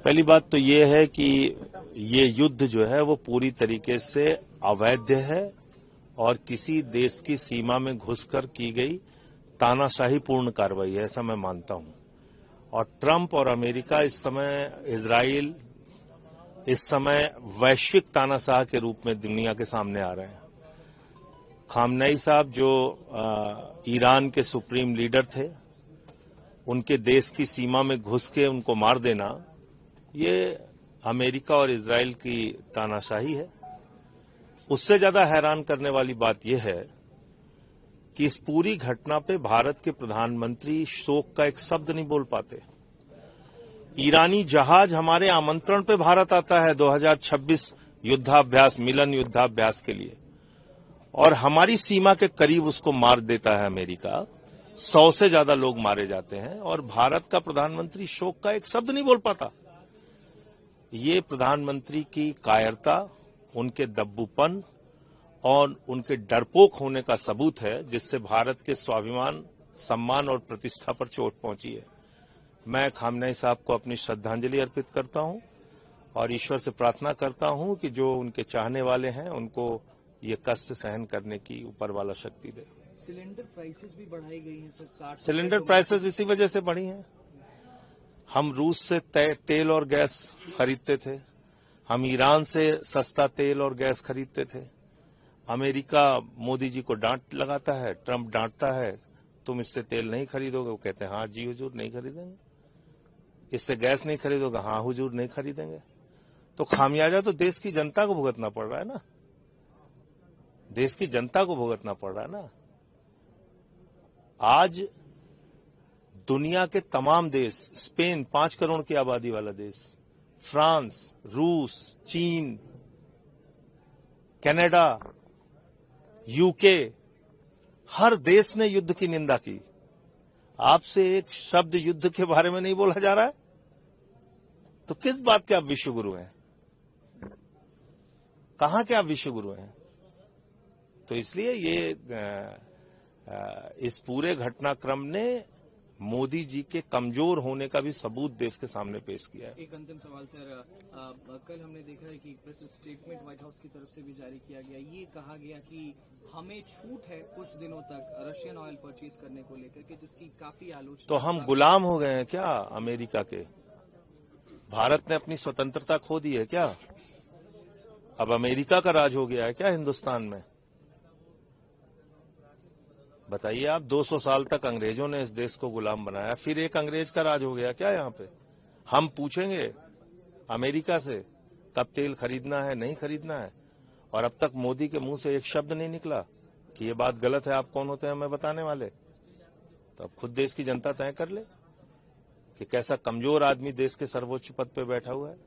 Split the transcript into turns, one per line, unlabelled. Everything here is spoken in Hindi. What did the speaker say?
पहली बात तो ये है कि ये युद्ध जो है वो पूरी तरीके से अवैध है और किसी देश की सीमा में घुसकर की गई तानाशाही पूर्ण कार्रवाई है, ऐसा मैं मानता हूं। और ट्रंप और अमेरिका इस समय इजराइल इस समय वैश्विक तानाशाह के रूप में दुनिया के सामने आ रहे हैं। खामनेई साहब जो ईरान के सुप्रीम लीडर थे, उनके देश की सीमा में घुस के उनको मार देना, ये अमेरिका और इजराइल की तानाशाही है। उससे ज्यादा हैरान करने वाली बात यह है कि इस पूरी घटना पे भारत के प्रधानमंत्री शोक का एक शब्द नहीं बोल पाते। ईरानी जहाज हमारे आमंत्रण पे भारत आता है 2026 युद्धाभ्यास, मिलन युद्धाभ्यास के लिए, और हमारी सीमा के करीब उसको मार देता है अमेरिका। 100 से ज्यादा लोग मारे जाते हैं और भारत का प्रधानमंत्री शोक का एक शब्द नहीं बोल पाता। ये प्रधानमंत्री की कायरता, उनके दब्बूपन और उनके डरपोक होने का सबूत है, जिससे भारत के स्वाभिमान, सम्मान और प्रतिष्ठा पर चोट पहुंची है। मैं खामनेई साहब को अपनी श्रद्धांजलि अर्पित करता हूं और ईश्वर से प्रार्थना करता हूं कि जो उनके चाहने वाले हैं उनको ये कष्ट सहन करने की ऊपर वाला शक्ति दे।
सिलेंडर प्राइसेस भी बढ़ाई गई हैं सर। 60
सिलेंडर प्राइसेस इसी वजह से बढ़ी हैं। हम रूस से तेल और गैस खरीदते थे, हम ईरान से सस्ता तेल और गैस खरीदते थे। अमेरिका मोदी जी को डांट लगाता है, ट्रंप डांटता है, तुम इससे तेल नहीं खरीदोगे? वो कहते हैं हाँ जी हुजूर नहीं खरीदेंगे। इससे गैस नहीं खरीदोगे? हाँ हुजूर नहीं खरीदेंगे। तो खामियाजा तो देश की जनता को भुगतना पड़ रहा है ना, देश की जनता को भुगतना पड़ रहा है ना। आज दुनिया के तमाम देश, स्पेन 5 करोड़ की आबादी वाला देश, फ्रांस, रूस, चीन, कनाडा, यूके, हर देश ने युद्ध की निंदा की। आपसे एक शब्द युद्ध के बारे में नहीं बोला जा रहा है, तो किस बात के आप विश्वगुरु हैं? कहां के आप विश्वगुरु हैं? तो इसलिए ये इस पूरे घटनाक्रम ने मोदी जी के कमजोर होने का भी सबूत देश के सामने पेश किया है।
एक अंतिम सवाल सर, कल हमने देखा है कि प्रेस स्टेटमेंट व्हाइट हाउस की तरफ से भी जारी किया गया, ये कहा गया कि हमें छूट है कुछ दिनों तक रशियन ऑयल परचेज करने को लेकर के, जिसकी काफी आलोचना।
तो हम गुलाम हो गए हैं क्या अमेरिका के? भारत ने अपनी स्वतंत्रता खो दी है क्या? अब अमेरिका का राज हो गया है क्या हिंदुस्तान में? बताइए आप, 200 साल तक अंग्रेजों ने इस देश को गुलाम बनाया, फिर एक अंग्रेज का राज हो गया क्या यहाँ पे? हम पूछेंगे अमेरिका से कब तेल खरीदना है, नहीं खरीदना है, और अब तक मोदी के मुंह से एक शब्द नहीं निकला कि ये बात गलत है। आप कौन होते हैं हमें बताने वाले? तो अब खुद देश की जनता तय कर ले कि कैसा कमजोर आदमी देश के सर्वोच्च पद पे बैठा हुआ है।